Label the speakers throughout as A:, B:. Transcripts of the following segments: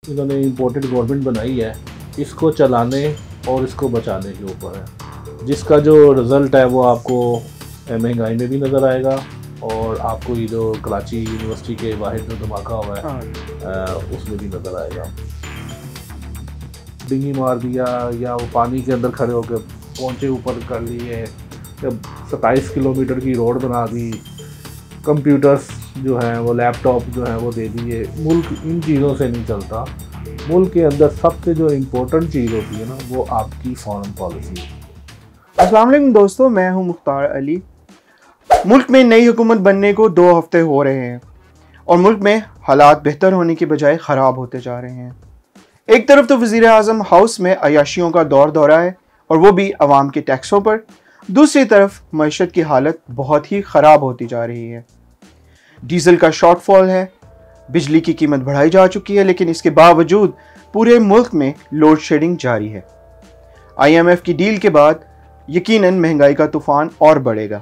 A: इन्होंने imported government बनाई है, इसको चलाने और इसको बचाने के ऊपर है, जिसका जो रिज़ल्ट है वो आपको महंगाई में भी नज़र आएगा और आपको ये जो कराची यूनिवर्सिटी के बाहर जो धमाका हुआ है उसमें भी नज़र आएगा। डिंगी मार दिया या वो पानी के अंदर खड़े होकर पहुँचे ऊपर कर लिए, जब 27 किलोमीटर की रोड बना दी, कंप्यूटर्स जो हैं वो लैपटॉप जो हैं वो दे दिए। मुल्क इन चीज़ों से नहीं चलता। मुल्क के अंदर सबसे जो इम्पोर्टेंट चीज़ होती है ना वो आपकी फॉरेन पॉलिसी है।
B: अस्सलाम वालेकुम दोस्तों, मैं हूं मुख्तार अली। मुल्क में नई हुकूमत बनने को 2 हफ्ते हो रहे हैं और मुल्क में हालात बेहतर होने की बजाय ख़राब होते जा रहे हैं। एक तरफ तो वज़ीर आज़म हाउस में अयाशियों का दौरा है और वो भी अवाम के टैक्सों पर। दूसरी तरफ मईशत की हालत बहुत ही ख़राब होती जा रही है। डीजल का शॉर्टफॉल है, बिजली की कीमत बढ़ाई जा चुकी है, लेकिन इसके बावजूद पूरे मुल्क में लोड शेडिंग जारी है। IMF की डील के बाद यकीनन महंगाई का तूफान और बढ़ेगा।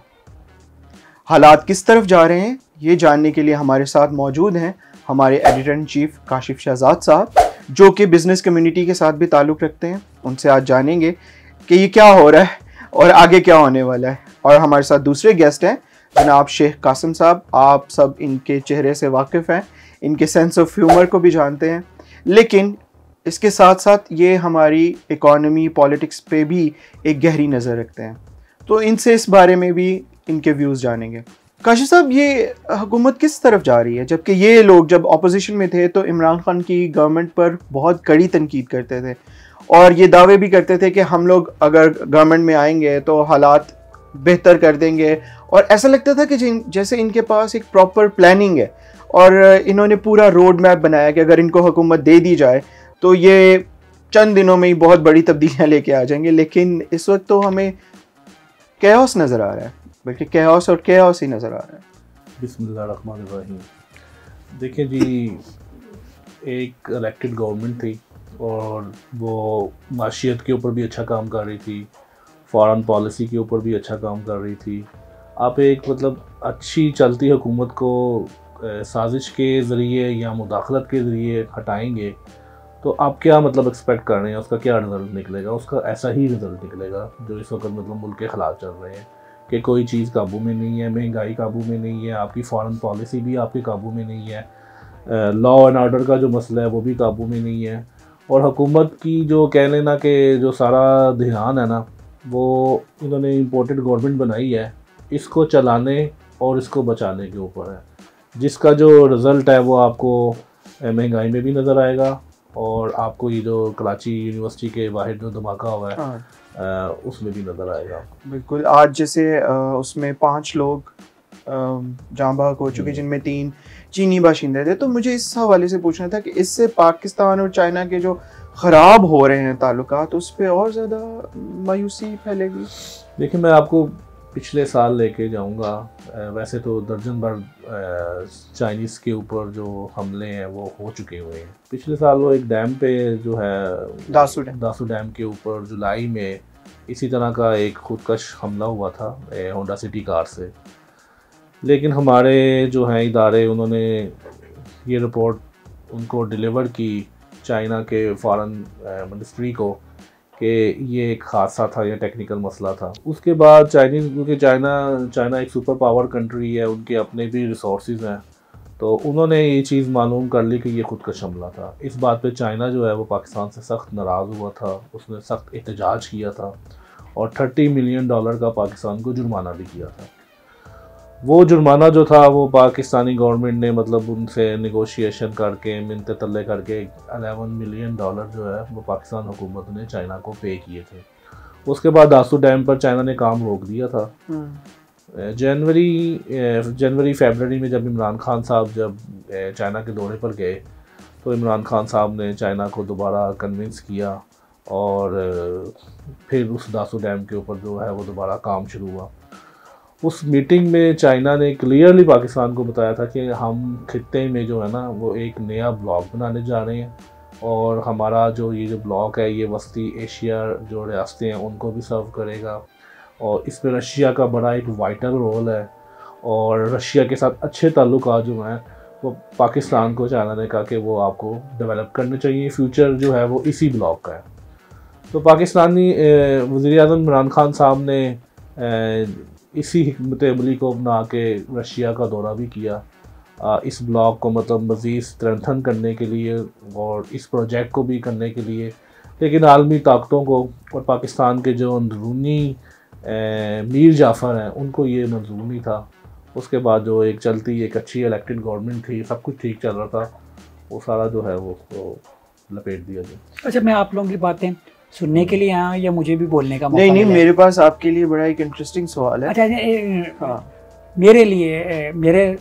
B: हालात किस तरफ जा रहे हैं ये जानने के लिए हमारे साथ मौजूद हैं हमारे editor in chief Kashif Shahzad साहब, जो कि बिजनेस कम्युनिटी के साथ भी ताल्लुक़ रखते हैं। उनसे आज जानेंगे कि ये क्या हो रहा है और आगे क्या होने वाला है। और हमारे साथ दूसरे गेस्ट हैं जनाब शेख कासिम साहब। आप सब इनके चेहरे से वाकिफ़ हैं, इनके सेंस ऑफ ह्यूमर को भी जानते हैं, लेकिन इसके साथ साथ ये हमारी इकॉनमी पॉलिटिक्स पे भी एक गहरी नज़र रखते हैं। तो इनसे इस बारे में भी इनके व्यूज़ जानेंगे। काशिफ साहब, ये हुकूमत किस तरफ जा रही है? जबकि ये लोग जब अपोजिशन में थे तो इमरान खान की गवर्नमेंट पर बहुत कड़ी तनकीद करते थे और ये दावे भी करते थे कि हम लोग अगर गवर्नमेंट में आएंगे तो हालात बेहतर कर देंगे, और ऐसा लगता था कि जैसे इनके पास एक प्रॉपर प्लानिंग है और इन्होंने पूरा रोड मैप बनाया कि अगर इनको हुकूमत दे दी जाए तो ये चंद दिनों में ही बहुत बड़ी तब्दीलियां लेके आ जाएंगे। लेकिन इस वक्त तो हमें कैओस नज़र आ रहा है, बल्कि कैओस और कैओस ही नज़र आ रहा है।
A: बिस्मिल्लाहिर्रहमानिर्रहीम। देखिए जी, एक इलेक्टेड गवर्नमेंट थी और वो माशियत के ऊपर भी अच्छा काम कर रही थी, फॉरेन पॉलिसी के ऊपर भी अच्छा काम कर रही थी। आप एक अच्छी चलती हुकूमत को साजिश के ज़रिए या मुदाखलत के ज़रिए हटाएंगे तो आप क्या एक्सपेक्ट कर रहे हैं, उसका क्या रिज़ल्ट निकलेगा? उसका ऐसा ही रिज़ल्ट निकलेगा जो इस वक्त मुल्क के ख़िलाफ़ चल रहे हैं कि कोई चीज़ काबू में नहीं है, महंगाई काबू में नहीं है, आपकी फॉरेन पॉलिसी भी आपके काबू में नहीं है, लॉ एंड ऑर्डर का जो मसला है वो भी काबू में नहीं है, और हुकूमत की जो कह लेना कि जो सारा ध्यान है ना वो इन्होंने इम्पोर्टेड गवर्नमेंट बनाई है, इसको चलाने और इसको बचाने के ऊपर है, जिसका जो रिज़ल्ट है वो आपको महंगाई में भी नज़र आएगा और आपको ये जो कराची यूनिवर्सिटी के बाहर जो धमाका हुआ है उसमें भी नज़र आएगा।
B: बिल्कुल। आज जैसे उसमें 5 लोग जाँ बहक हो चुके, जिनमें 3 चीनी बाशिंदे थे। तो मुझे इस हवाले से पूछना था कि इससे पाकिस्तान और चाइना के जो ख़राब हो रहे हैं ताल्लुकात, उस पर और ज़्यादा मायूसी फैलेगी।
A: देखिए, मैं आपको पिछले साल लेके जाऊंगा। वैसे तो दर्जन भर चाइनीज़ के ऊपर जो हमले हैं वो हो चुके हुए हैं। पिछले साल वो एक डैम पे जो है दासू डैम के ऊपर जुलाई में इसी तरह का एक खुदकश हमला हुआ था होंडा सिटी कार से। लेकिन हमारे जो हैं इदारे, उन्होंने ये रिपोर्ट उनको डिलीवर की चाइना के फॉरेन मिनिस्ट्री को कि ये एक हादसा था या टेक्निकल मसला था। उसके बाद चाइनीज़, क्योंकि चाइना एक सुपर पावर कंट्री है, उनके अपने भी रिसोर्सेज हैं, तो उन्होंने ये चीज़ मालूम कर ली कि ये खुदकश हमला था। इस बात पे चाइना जो है वो पाकिस्तान से सख्त नाराज़ हुआ था, उसने सख्त एहतजाज किया था और $30 मिलियन का पाकिस्तान को जुर्माना भी किया था। वो जुर्माना जो था वो पाकिस्तानी गवर्नमेंट ने उनसे नेगोशिएशन करके, मिन्नतें तरले करके $11 मिलियन जो है वो पाकिस्तान हुकूमत ने चाइना को पे किए थे। उसके बाद दासू डैम पर चाइना ने काम रोक दिया था। जनवरी फरवरी में जब इमरान खान साहब जब चाइना के दौरे पर गए तो इमरान खान साहब ने चाइना को दोबारा कन्विंस किया और फिर उस दासू डैम के ऊपर जो है वो दोबारा काम शुरू हुआ। उस मीटिंग में चाइना ने क्लियरली पाकिस्तान को बताया था कि हम खित्ते में जो है ना वो एक नया ब्लॉक बनाने जा रहे हैं और हमारा जो ब्लॉक है ये वस्ती एशिया जो रियासतें हैं उनको भी सर्व करेगा और इसमें रशिया का बड़ा एक वाइटल रोल है और रशिया के साथ अच्छे ताल्लुकात जो हैं वो पाकिस्तान को चाइना ने कहा कि वो आपको डेवलप करने चाहिए, फ्यूचर जो है वो इसी ब्लॉक का है। तो पाकिस्तानी वज़ीर-ए-आज़म इमरान खान साहब ने इसी हिकमत अमली को अपना के रशिया का दौरा भी किया, इस ब्लॉक को मतलब मज़ीद स्ट्रेंथन करने के लिए और इस प्रोजेक्ट को भी करने के लिए। लेकिन आलमी ताकतों को और पाकिस्तान के जो अंदरूनी मीर जाफ़र हैं उनको ये मंजूर नहीं था। उसके बाद जो एक चलती एक अच्छी इलेक्टेड गवर्नमेंट थी, सब कुछ ठीक चल रहा था, वो सारा जो है वो लपेट दिया गया।
C: अच्छा, मैं आप लोगों की बातें सुनने के लिए आया या मुझे भी बोलने का मौका
B: नहीं
C: मिला?
B: मेरे पास आपके लिए बड़ा एक इंटरेस्टिंग सवाल है।
C: अच्छा,
B: हाँ।
C: मेरे लिए मेरे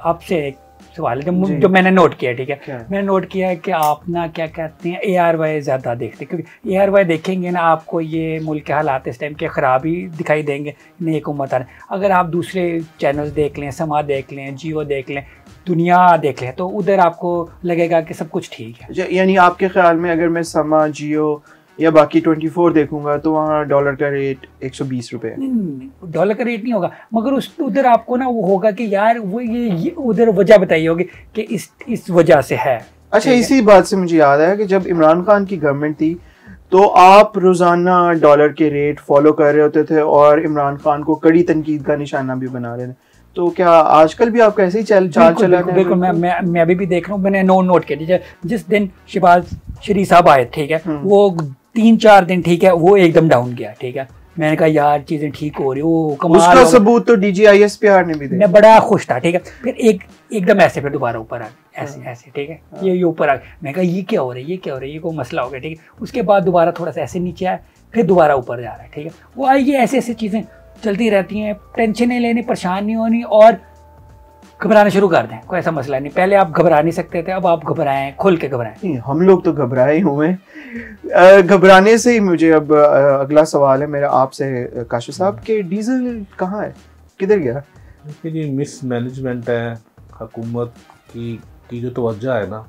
C: आपसे एक सवाल है जो मैंने नोट किया, ठीक है। मैंने नोट किया है कि आप ना क्या कहते हैं ARY ज़्यादा देखते हैं, क्योंकि ARY देखेंगे ना आपको ये मुल्क के हालात इस टाइम के ख़राब ही दिखाई देंगे, नई हुकूमत आने। अगर आप दूसरे चैनल्स देख लें, समा देख लें, जियो देख लें, दुनिया देख लें, तो उधर आपको लगेगा कि सब कुछ ठीक है।
B: यानी आपके ख्याल में अगर मैं समा, जियो या बाकी 24 देखूंगा तो वहाँ डॉलर का रेट 120 रुपये है।
C: डॉलर का रेट नहीं होगा, मगर उस उधर आपको ना वो होगा कि यार वो ये उधर वजह बताई होगी कि इस वजह से है।
B: अच्छा, इसी बात से मुझे याद है कि जब इमरान खान की गवर्नमेंट थी तो आप रोज़ाना डॉलर के रेट फॉलो कर रहे होते थे और इमरान खान को कड़ी तनकीद का निशाना भी बना रहे थे। तो क्या आजकल भी आपका ऐसे ही चाल चला है?
C: बिल्कुल, मैं अभी देख रहा हूँ, मैंने नोट किया। जिस दिन शहबाज शरीफ साहब आए, ठीक है, वो 3-4 दिन ठीक है, वो एकदम डाउन गया, ठीक है। मैंने कहा यार चीजें ठीक हो रही, वो कमाल,
B: उसका सबूत तो DGISPR ने भी दिया।
C: मैं बड़ा खुश था, ठीक है। फिर एकदम ऐसे फिर दोबारा ऊपर आ गए, ऐसे ठीक है, ये ऊपर आ गए। मैं कहा ये क्या हो रहा है, ये क्या हो रहा है, ये कोई मसला हो गया, ठीक है। उसके बाद दोबारा थोड़ा सा ऐसे नीचे आया, फिर दोबारा ऊपर जा रहा है, ठीक है। वो ये ऐसे चीजें चलती रहती हैं, टेंशन नहीं लेनी, परेशान नहीं होनी और घबराना शुरू कर दें, कोई ऐसा मसला नहीं। पहले आप घबरा नहीं सकते थे, अब आप घबराएं, खुल के घबराएं।
B: हम लोग तो घबराए हुए हैं। घबराने से ही मुझे अब अगला सवाल है मेरा आपसे काशिफ साहब के डीजल कहाँ है, किधर गया?
A: देखिए जी, मिसमैनेजमेंट है हुकूमत की जो तवज्जो है ना,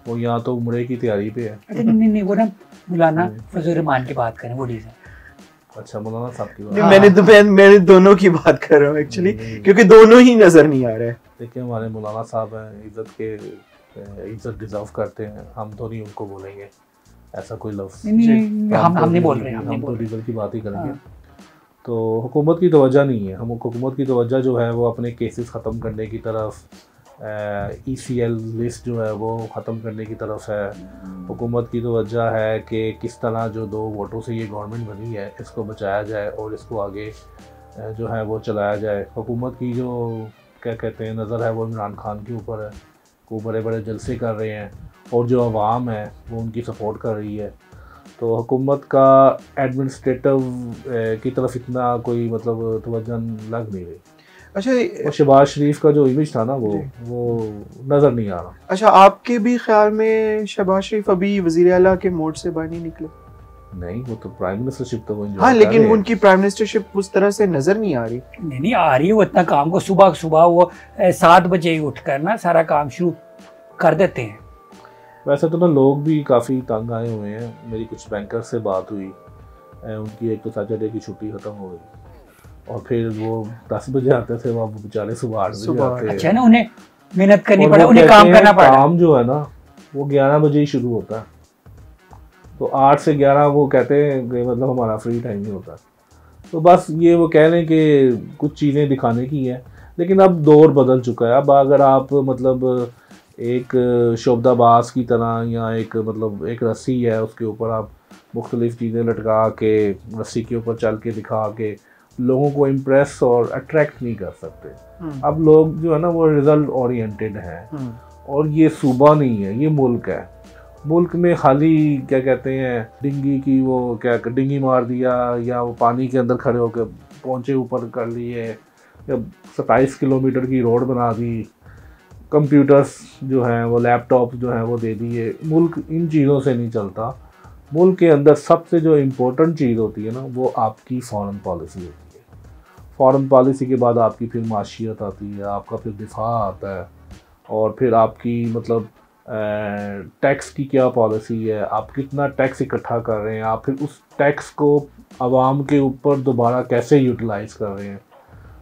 A: वो यहाँ तो उम्रे की तैयारी पे है।
C: अच्छा, नहीं वो ना मौलाना फजल रहमान की बात करें, वो डीजल।
A: अच्छा, मौलाना साहब की
B: बात। मैंने दोनों की बात कर रहा हूँ एक्चुअली, क्योंकि दोनों ही नजर नहीं आ रहे।
A: देखिए, हमारे मौलाना साहब हैं, इज्जत डिजर्व करते हैं, हम तो नहीं उनको बोलेंगे ऐसा कोई लफ्ज़।
C: हम नहीं बोल रहे, हम तो
A: डीजल की बात ही करेंगे। तो हुकूमत की तवज्जो नहीं है, हम हुकूमत की तवज्जो जो है वो अपने केसेस ख़त्म करने की तरफ, ECL लिस्ट जो है वो ख़त्म करने की तरफ है। हुकूमत की तवज्जो है कि किस तरह जो 2 वोटों से ये गवर्नमेंट बनी है इसको बचाया जाए और इसको आगे जो है वो चलाया जाए। हुकूमत की जो क्या कहते हैं नज़र है वो इमरान खान के ऊपर है, वो बड़े बड़े जलसे कर रहे हैं और जो अवाम है वो उनकी सपोर्ट कर रही है। तो हुकूमत का एडमिनिस्ट्रेटिव की तरफ इतना कोई मतलब तवज्जो लग नहीं रही।
B: अच्छा,
A: और शहबाज शरीफ का जो इमेज था ना वो नज़र नहीं आ रहा।
B: अच्छा, आपके भी ख्याल में शहबाज शरीफ अभी वज़ीर आला के मोड से बाहर नहीं निकले?
A: नहीं, वो तो प्राइम मिनिस्टरशिप तो वो
B: हाँ, लेकिन उनकी प्राइम मिनिस्टरशिप उस तरह से नजर नहीं आ रही।
C: नहीं आ रही, वो इतना काम को सुबह वो 7 बजे ही उठकर ना सारा काम शुरू कर देते हैं।
A: वैसे तो ना लोग भी काफ़ी तंग आए हुए हैं। मेरी कुछ बैंकर से बात हुई, उनकी एक तो सैटरडे की छुट्टी ख़त्म हो गई और फिर वो 10 बजे आते थे, वो बेचारे सुबह 8 बजे आते।
C: अच्छा ना, उन्हें मेहनत करनी पड़ा, उन्हें काम करना पड़ा।
A: काम जो है ना वो 11 बजे ही शुरू होता है, तो 8 से 11 वो कहते हैं कि मतलब हमारा फ्री टाइम नहीं होता। तो बस ये वो कह लें कि कुछ चीज़ें दिखाने की हैं, लेकिन अब दौर बदल चुका है। अब अगर आप मतलब एक शोबदाबाज की तरह या एक रस्सी है उसके ऊपर आप मुख्तलिफ़ चीज़ें लटका के रस्सी के ऊपर चल के दिखा के लोगों को इम्प्रेस और अट्रैक्ट नहीं कर सकते। अब लोग जो है ना वो रिज़ल्ट ओरिएंटेड हैं और ये सूबा नहीं है, ये मुल्क है। मुल्क में खाली क्या कहते हैं डिंगी की वो क्या डिंगी मार दिया या वो पानी के अंदर खड़े होकर पहुँचे ऊपर कर लिए या 27 किलोमीटर की रोड बना दी, कंप्यूटर्स जो हैं वो लैपटॉप जो हैं वो दे दिए। मुल्क इन चीज़ों से नहीं चलता। मुल्क के अंदर सबसे जो इम्पोर्टेंट चीज़ होती है ना वो आपकी फॉरेन पॉलिसी होती है। फॉरेन पॉलिसी के बाद आपकी फिर माशियत आती है, आपका फिर दिफा आता है और फिर आपकी मतलब टैक्स की क्या पॉलिसी है, आप कितना टैक्स इकट्ठा कर रहे हैं, आप फिर उस टैक्स को आवाम के ऊपर दोबारा कैसे यूटिलाइज़ कर रहे हैं।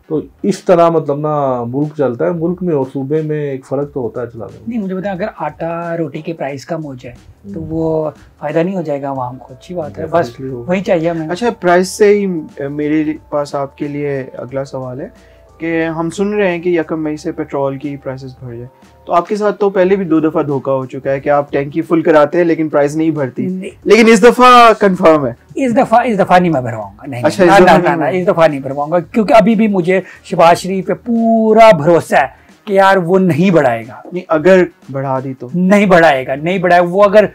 A: तो इस तरह मतलब ना मुल्क चलता है, मुल्क में और सूबे में एक फ़र्क तो होता है चलाने में।
C: नहीं मुझे बताएं, अगर आटा रोटी के प्राइस कम हो जाए तो वो फ़ायदा नहीं हो जाएगा आवाम को? अच्छी बात है, बस वही चाहिए हमें।
B: अच्छा, प्राइस से ही मेरे पास आपके लिए अगला सवाल है कि हम सुन रहे हैं कि 1 मई से पेट्रोल की प्राइसेस बढ़ जाए, तो आपके साथ तो पहले भी 2 दफ़ा धोखा हो चुका है कि आप टैंकी फुल कराते हैं लेकिन प्राइस नहीं भरती, लेकिन इस दफ़ा कंफर्म है?
C: इस दफ़ा नहीं मैं भरवाऊंगा, नहीं।
B: अच्छा,
C: ना, इस दफ़ा नहीं भरवाऊंगा, क्योंकि अभी भी मुझे शहबाज शरीफ पे पूरा भरोसा है कि यार वो नहीं बढ़ाएगा।
B: नहीं, अगर बढ़ा दी तो?
C: नहीं बढ़ाएगा, वो अगर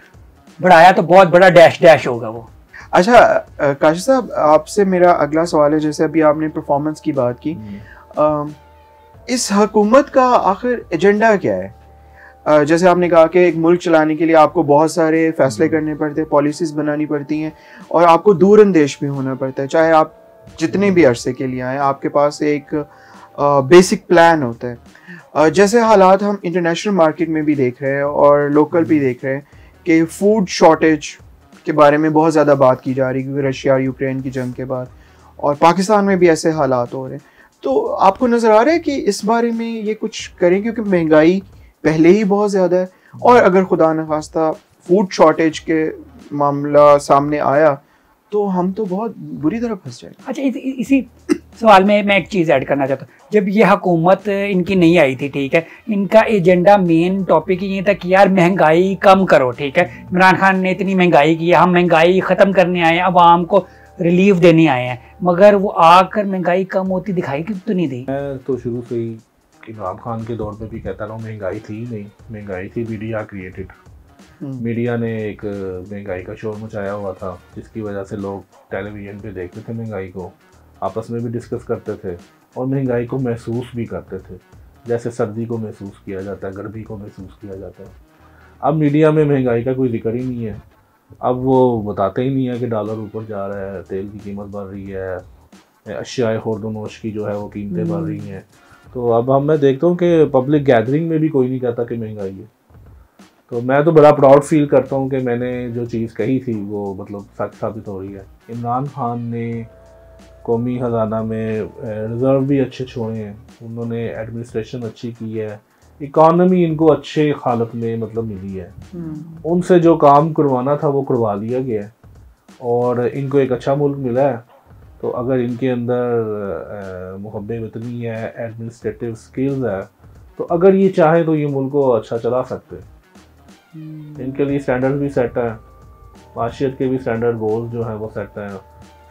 C: बढ़ाया तो बहुत बड़ा डैश होगा वो।
B: अच्छा काशिफ साहब, आपसे मेरा अगला सवाल है, जैसे अभी आपने परफॉर्मेंस की बात की, इस हुकूमत का आखिर एजेंडा क्या है? जैसे आपने कहा कि एक मुल्क चलाने के लिए आपको बहुत सारे फैसले करने पड़ते हैं, पॉलिसीज़ बनानी पड़ती हैं और आपको दूरअंदेश भी होना पड़ता है। चाहे आप जितने भी अरसे के लिए आए, आपके पास एक बेसिक प्लान होता है। जैसे हालात हम इंटरनेशनल मार्केट में भी देख रहे हैं और लोकल भी देख रहे हैं कि फूड शॉर्टेज के बारे में बहुत ज़्यादा बात की जा रही है, क्योंकि रशिया और यूक्रेन की जंग के बाद, और पाकिस्तान में भी ऐसे हालात हो रहे हैं। तो आपको नज़र आ रहा है कि इस बारे में ये कुछ करें, क्योंकि महंगाई पहले ही बहुत ज़्यादा है, और अगर खुदा न खास्ता फूड शॉर्टेज के मामला सामने आया तो हम तो बहुत बुरी तरह फंस जाएंगे।
C: अच्छा, इसी सवाल में मैं एक चीज़ ऐड करना चाहता हूँ। जब ये हुकूमत इनकी नहीं आई थी, ठीक है, इनका एजेंडा मेन टॉपिक ये था कि यार महंगाई कम करो, ठीक है। इमरान खान ने इतनी महंगाई की, हम महंगाई ख़त्म करने आए हैं, आवाम को रिलीफ देने आए हैं, मगर वो आकर महंगाई कम होती दिखाई क्यों तो नहीं दी?
A: मैं तो शुरू से ही इमरान खान के दौर में भी कहता रहा हूँ, महंगाई थी नहीं, महंगाई थी मीडिया क्रिएटेड। मीडिया ने एक महंगाई का शोर मचाया हुआ था, जिसकी वजह से लोग टेलीविज़न पे देखते थे महंगाई को, आपस में भी डिस्कस करते थे और महंगाई को महसूस भी करते थे, जैसे सर्दी को महसूस किया जाता है, गर्मी को महसूस किया जाता है। अब मीडिया में महंगाई का कोई जिक्र ही नहीं है। अब वो बताते ही नहीं है कि डॉलर ऊपर जा रहा है, तेल की कीमत बढ़ रही है, अशियाए खुर्द-ओ-नोश की जो है वो कीमतें बढ़ रही हैं। तो अब मैं देखता हूँ कि पब्लिक गैदरिंग में भी कोई नहीं कहता कि महंगाई है। तो मैं तो बड़ा प्राउड फील करता हूँ कि मैंने जो चीज़ कही थी वो मतलब सच साबित हो रही है। इमरान खान ने कौमी ख़जाना में रिज़र्व भी अच्छे छोड़े हैं, उन्होंने एडमिनिस्ट्रेशन अच्छी की है, इकॉनमी इनको अच्छे हालत में मतलब मिली है। उनसे जो काम करवाना था वो करवा लिया गया है और इनको एक अच्छा मुल्क मिला है। तो अगर इनके अंदर मुहब्बे वतनी है, एडमिनिस्ट्रेटिव स्किल्स है, तो अगर ये चाहे तो ये मुल्क को अच्छा चला सकते हैं। इनके लिए स्टैंडर्ड भी सेट है, माशियत के भी स्टैंडर्ड गोल्स जो हैं वो सेट हैं,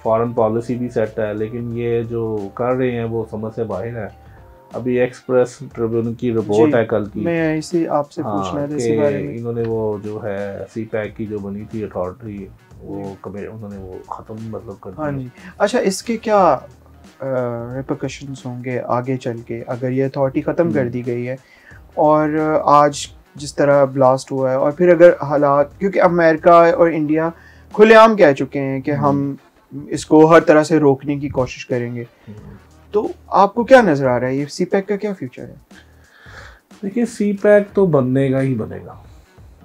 A: फॉरेन पॉलिसी भी सेट है, लेकिन ये जो कर रहे हैं वो समझ से बाहर है। अभी एक्सप्रेस ट्रिब्यून की रिपोर्ट है कल की,
B: मैं इसी आपसे पूछना है इसी बारे में।
A: इन्होंने वो जो है सीपैक की जो बनी थी अथॉरिटी, वो कभी उन्होंने वो ख़त्म मतलब कर दिया।
B: हाँ जी। अच्छा, इसके क्या रिपरकशंस होंगे आगे चल के अगर ये अथॉरिटी ख़त्म कर दी गई है और आज जिस तरह ब्लास्ट हुआ है, और फिर अगर हालात, क्योंकि अमेरिका और इंडिया खुलेआम कह चुके हैं कि हम इसको हर तरह से रोकने की कोशिश करेंगे, तो आपको क्या नज़र आ रहा है, ये सीपैक का क्या फ्यूचर है?
A: देखिए, सीपैक तो बननेगा ही बनेगा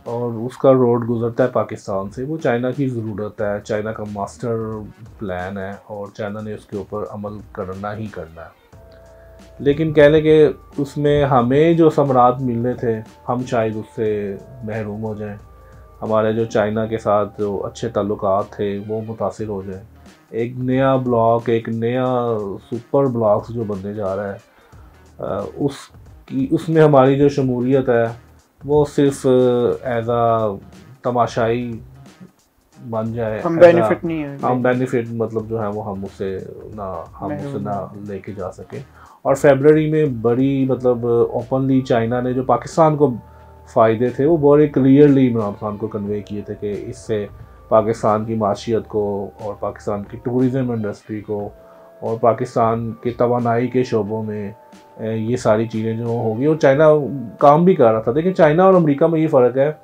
A: और उसका रोड गुजरता है पाकिस्तान से। वो चाइना की ज़रूरत है, चाइना का मास्टर प्लान है और चाइना ने उसके ऊपर अमल करना ही करना है। लेकिन कह लें कि उसमें हमें जो सम्राट मिलने थे, हम शायद उससे महरूम हो जाएं। हमारे जो चाइना के साथ जो अच्छे ताल्लुकात थे वो मुतासिर हो जाएं। एक नया ब्लॉक, एक नया सुपर ब्लॉक जो बनने जा रहा है, उसमें हमारी जो शमूलियत है वो सिर्फ एज आ तमाशाई बन जाए,
B: हम बेनिफिट नहीं है,
A: हम बेनिफिट मतलब जो है वो हम उससे ना लेके जा सके। और फरवरी में बड़ी मतलब ओपनली चाइना ने जो पाकिस्तान को फ़ायदे थे वो बड़े क्लियरली इमरान खान को कन्वे किए थे कि इससे पाकिस्तान की माशियत को और पाकिस्तान की टूरिज़म इंडस्ट्री को और पाकिस्तान के तवानाई के शोबों में ये सारी चीज़ें जो होगी, और चाइना काम भी कर रहा था। देखिए, चाइना और अमेरिका में ये फ़र्क है,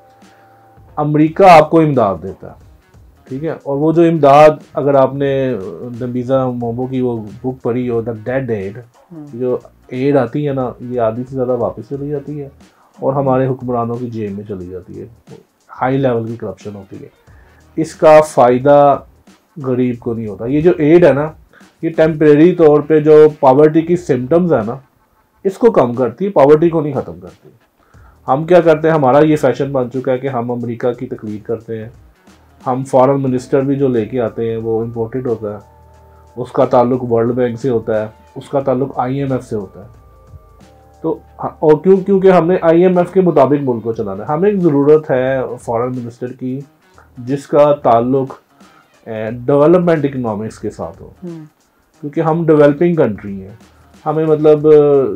A: अमेरिका आपको इमदाद देता है, ठीक है, और वो जो इमदाद, अगर आपने नबीज़ा मोमो की वो बुक पढ़ी हो द डेड एड, जो एड आती है ना, ये आधी से ज़्यादा वापस चली जाती है और हमारे हुक्मरानों की जेब में चली जाती है। हाई लेवल की करप्शन होती है। इसका फ़ायदा गरीब को नहीं होता। ये जो एड है ना, ये टेम्परेरी तौर पे जो पॉवर्टी की सिम्टम्स है ना, इसको कम करती है, पॉवर्टी को नहीं ख़त्म करती। हम क्या करते हैं, हमारा ये फैशन बन चुका है कि हम अमेरिका की तकलीद करते हैं। हम फॉरेन मिनिस्टर भी जो लेके आते हैं वो इम्पोर्टेड होता है, उसका ताल्लुक वर्ल्ड बैंक से होता है, उसका ताल्लुक IMF से होता है। तो और क्योंकि हमने IMF के मुताबिक मुल्क को चलाना है। हमें एक ज़रूरत है फॉरेन मिनिस्टर की जिसका ताल्लुक डेवलपमेंट इकनॉमिक्स के साथ हो, क्योंकि हम डेवलपिंग कंट्री हैं। हमें मतलब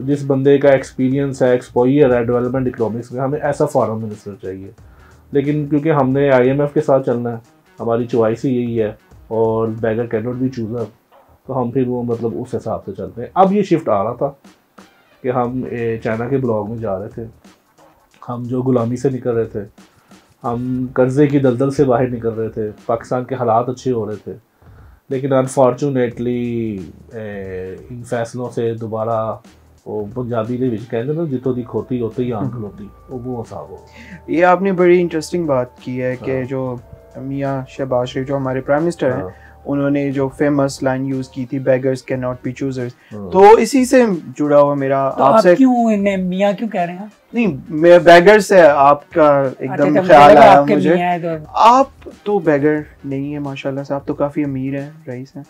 A: जिस बंदे का एक्सपीरियंस है, एक्सपोजर है डेवलपमेंट इकनॉमिक्स में, हमें ऐसा फॉरेन मिनिस्टर चाहिए। लेकिन क्योंकि हमने IMF के साथ चलना है, हमारी चॉइस ही यही है, और bagger can not be chooser, तो हम फिर वो मतलब उस हिसाब से चलते हैं। अब ये शिफ्ट आ रहा था कि हम चाइना के ब्लॉक में जा रहे थे, हम जो गुलामी से निकल रहे थे, हम कर्ज़े की दलदल से बाहर निकल रहे थे, पाकिस्तान के हालात अच्छे हो रहे थे। लेकिन अनफॉर्चुनेटली इन फैसलों से दोबारा वो पंजाबी के विच कहते ना, जितों दी खोती होते ही आंख लोती, वो हिसाब हो।
B: ये आपने बड़ी इंटरेस्टिंग बात की है कि जो मियाँ शहबाज शरीफ जो हमारे प्राइम मिनिस्टर हैं, उन्होंने जो फेमस लाइन यूज की थी, beggars can not be choosers, तो इसी से जुड़ा हुआ मेरा
C: तो
B: आपसे।
C: आप क्यों मियाँ क्यों कह रहे हैं?
B: नहीं, मैं बेगर से आपका एकदम ख्याल आया मुझे। आप तो बेगर नहीं है माशाल्लाह से, आप तो काफी अमीर हैं, रईस हैं,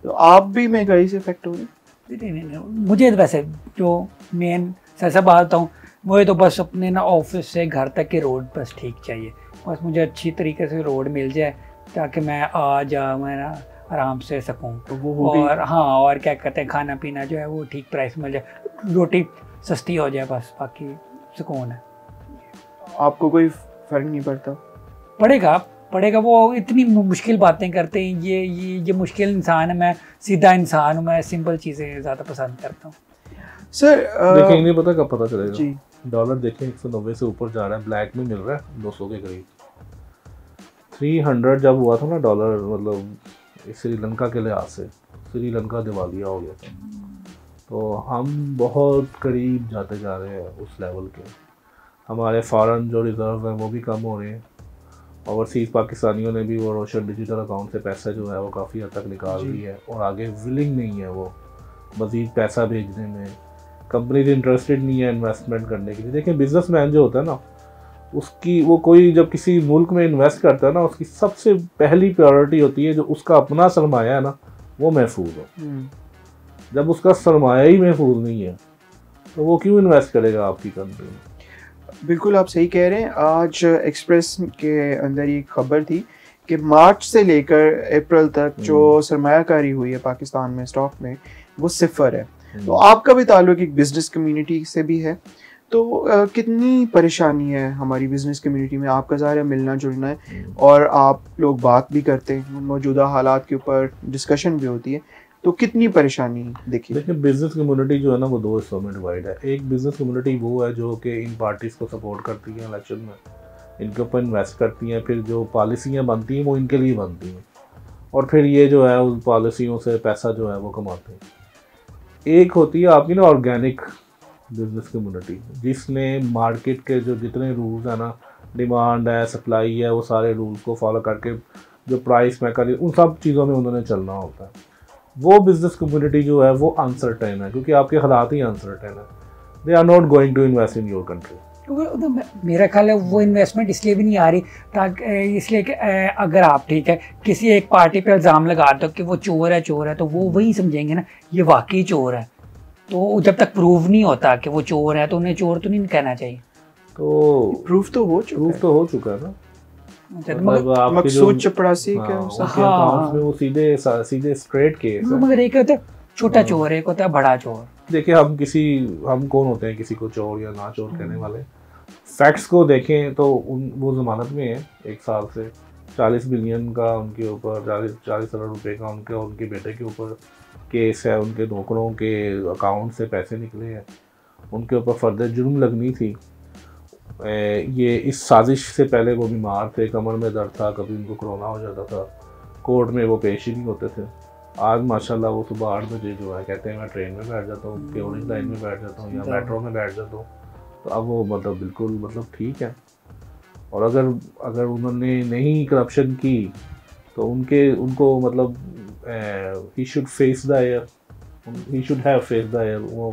B: तो आप भी महंगाई से इफेक्ट हो रहे?
C: नहीं, मुझे तो वैसे जो मेन सच बात बताऊँ, मुझे तो बस अपने ना ऑफिस से घर तक के रोड बस ठीक चाहिए। बस मुझे अच्छी तरीके से रोड मिल जाए ताकि मैं आ जा मैं ना आराम से सकूं।
B: तो वो
C: और हाँ, और क्या कहते हैं, खाना पीना जो है वो ठीक प्राइस मिल जाए, रोटी सस्ती हो जाए, बस बाकी सुकून है।
B: आपको कोई फर्क नहीं पड़ता?
C: पड़ेगा। वो इतनी मुश्किल बातें करते हैं, ये मुश्किल इंसान है, मैं सीधा इंसान हूँ, मैं सिंपल चीज़ें ज़्यादा पसंद करता हूँ।
B: सर
A: देखिए, नहीं पता कब पता चलेगा
B: जी।
A: डॉलर देखें 190 से ऊपर जा रहा है, ब्लैक में मिल रहा है 200 के करीब। 300 जब हुआ था ना डॉलर, मतलब श्रीलंका के लिहाज से श्रीलंका दिवालिया हो गया था, तो हम बहुत करीब जाते जा रहे हैं उस लेवल के। हमारे फॉरेन जो रिज़र्व हैं वो भी कम हो रहे हैं। ओवरसीज़ पाकिस्तानियों ने भी वो रोशन डिजिटल अकाउंट से पैसा जो है वो काफ़ी हद तक निकाल ली है, और आगे विलिंग नहीं है वो मज़ीद पैसा भेजने में। कंपनीज इंटरेस्टेड नहीं है इन्वेस्टमेंट करने के लिए। देखिए, बिजनेसमैन जो होता है ना, उसकी वो कोई जब किसी मुल्क में इन्वेस्ट करता है ना, उसकी सबसे पहली प्रायोरिटी होती है जो उसका अपना सरमाया है ना, वो महफूज हो। जब उसका सरमाया ही महफूज नहीं है तो वो क्यों इन्वेस्ट करेगा आपकी कंट्री में?
B: बिल्कुल आप सही कह रहे हैं। आज एक्सप्रेस के अंदर ये खबर थी कि मार्च से लेकर अप्रैल तक जो सरमायाकारी हुई है पाकिस्तान में स्टॉक में, वो सिफर है। तो आपका भी ताल्लुक एक बिजनेस कम्युनिटी से भी है, तो कितनी परेशानी है हमारी बिजनेस कम्युनिटी में? आपका ज़ाहिर मिलना जुलना है और आप लोग बात भी करते हैं, मौजूदा हालात के ऊपर डिस्कशन भी होती है, तो कितनी परेशानी देखिए?
A: बिजनेस कम्युनिटी जो है ना, वो दो हिस्सों में डिवाइड है। एक बिजनेस कम्युनिटी वो है जो कि इन पार्टीज़ को सपोर्ट करती है इलेक्शन में, इनके ऊपर इन्वेस्ट करती हैं, फिर जो पॉलिसियाँ बनती हैं वो इनके लिए बनती हैं, और फिर ये जो है उन पॉलिसियों से पैसा जो है वो कमाते हैं। एक होती है आपकी ना ऑर्गेनिक बिजनेस कम्युनिटी, जिसने मार्केट के जो जितने रूल्स हैं ना, डिमांड है, सप्लाई है, वो सारे रूल्स को फॉलो करके जो प्राइस मैकेनिज्म, उन सब चीज़ों में उन्होंने चलना होता है। वो बिजनेस कम्युनिटी जो है वो अनसर्टेन है, क्योंकि आपके हालात ही अनसर्टेन है। They are not going to invest in your country.
C: मेरा ख्याल है वो इन्वेस्टमेंट इसलिए भी नहीं आ रही ताकि इसलिए कि अगर आप ठीक है किसी एक पार्टी पे इल्ज़ाम लगा दो कि वो चोर है, तो वो वही समझेंगे ना ये वाकई चोर है। तो जब तक प्रूव नहीं होता कि वो चोर है तो उन्हें चोर तो नहीं कहना चाहिए।
B: तो प्रूफ तो हो
A: चुका है ना।
B: मकसूद चपरासी के
A: अकाउंट्स में वो सीधे स्ट्रेट केस है।
C: मगर एक होता है छोटा चोर, एक होता है बड़ा चोर।
A: देखिए, हम कौन होते हैं किसी को चोर या ना चोर कहने वाले? फैक्ट्स को देखें तो वो जमानत में है 1 साल से। 40 बिलियन का उनके ऊपर, 40 अरब रुपए का उनके बेटे के ऊपर केस है। उनके नौकरों के अकाउंट से पैसे निकले हैं, उनके ऊपर फर्दर जुर्म लगनी थी। ये इस साजिश से पहले वो बीमार थे, कमर में दर्द था, कभी उनको कोरोना हो जाता था, कोर्ट में वो पेश ही नहीं होते थे। आज माशाल्लाह वो सुबह 8 बजे जो है कहते हैं मैं ट्रेन में बैठ जाता हूँ, कि ऑरेंज लाइन में बैठ जाता हूँ या मेट्रो में बैठ जाता हूँ। तो अब वो मतलब बिल्कुल ठीक है। और अगर उन्होंने नहीं करप्शन की तो उनको मतलब he should face the air, he should have face the air. वो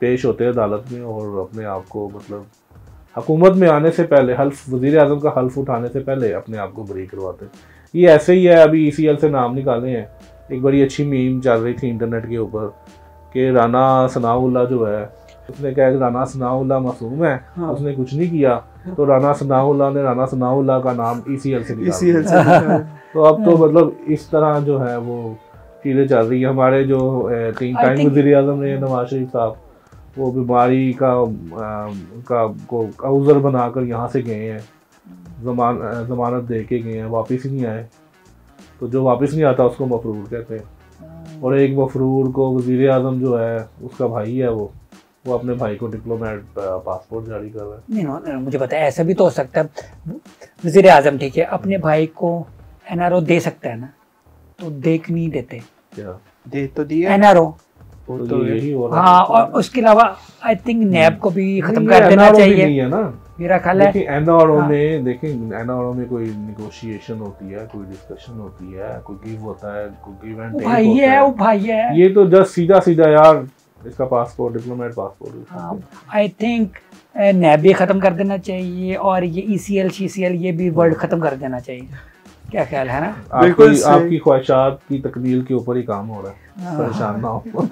A: पेश होते हैं अदालत में और अपने आप को मतलब हुकूमत में आने से पहले हल्फ, वज़ीर आज़म का हल्फ उठाने से पहले अपने आप को बरी करवाते। ये ऐसे ही है, अभी ECL से नाम निकाले हैं। एक बड़ी अच्छी मीम चल रही थी इंटरनेट के ऊपर कि राना सनाउल्लाह जो है, उसने कहा कि राना सनाउल्लाह मासूम है,
B: हाँ।
A: उसने कुछ नहीं किया, तो राना सनाउल्लाह ने राना सनाउल्लाह का नाम ECL से निकाला। तो अब तो मतलब इस तरह जो है वो चीज़ें चल रही है। हमारे जो 3 टाइम वज़ीर आज़म रहे नवाज शरीफ साहब, वो बीमारी का को अवज़र बनाकर यहाँ से गए हैं, ज़मानत दे के गए हैं, वापस ही नहीं आए। तो जो वापस नहीं आता उसको मफरूर कहते हैं। और एक मफरूर को वज़ीर आज़म जो है उसका भाई है, वो अपने भाई को डिप्लोमेट पासपोर्ट जारी कर रहा है।
C: नहीं, मुझे पता है ऐसा भी तो हो सकता है। वज़ीर आज़म ठीक है, अपने भाई को NRO दे सकता है ना, तो देख नहीं देते।
A: क्या
B: दे तो दिया
C: NRO,
A: तो यही हो रहा है।
C: हाँ, और उसके अलावा आई थिंक नैब को भी खत्म कर देना चाहिए,
A: नहीं है ना
C: मेरा ख्याल है।
A: देखिए NRO में, देखिए NRO में कोई निगोशिएशन होती है, कोई डिस्कशन होती है, कोई गिव होता है, कोई गिव एंड टेक होता है।
C: वो भाई है।
A: ये तो जस्ट सीधा यार इसका passport, diplomat passport.
C: I think नैब भी खत्म कर देना चाहिए और ये ECL CCL ये भी वर्ड खत्म कर देना चाहिए। क्या ख्याल है ना?
B: बिल्कुल
A: आपकी ख्वाहिशात की तकमील के ऊपर ही काम हो रहा है, परेशान ना हो।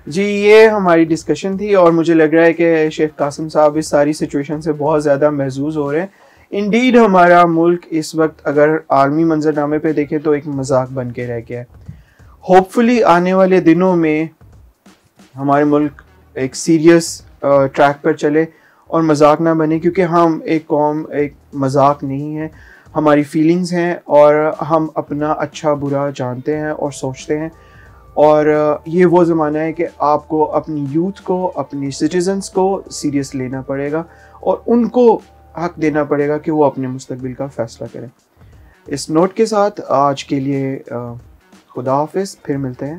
B: जी, ये हमारी डिस्कशन थी और मुझे लग रहा है कि शेख कासिम साहब इस सारी सिचुएशन से बहुत ज़्यादा महजूज हो रहे हैं। इंडीड हमारा मुल्क इस वक्त अगर आलमी मंजरनामे पे देखें तो एक मजाक बन के रह गया है। होपफुली आने वाले दिनों में हमारे मुल्क एक सीरियस ट्रैक पर चले और मजाक ना बने, क्योंकि हम एक कौम एक मजाक नहीं है, हमारी फीलिंग्स हैं और हम अपना अच्छा बुरा जानते हैं और सोचते हैं। और ये वो ज़माना है कि आपको अपनी यूथ को, अपनी सिटीजन्स को सीरियस लेना पड़ेगा और उनको हक देना पड़ेगा कि वो अपने मुस्तकबिल का फ़ैसला करें। इस नोट के साथ आज के लिए खुदा हाफिज़, फिर मिलते हैं।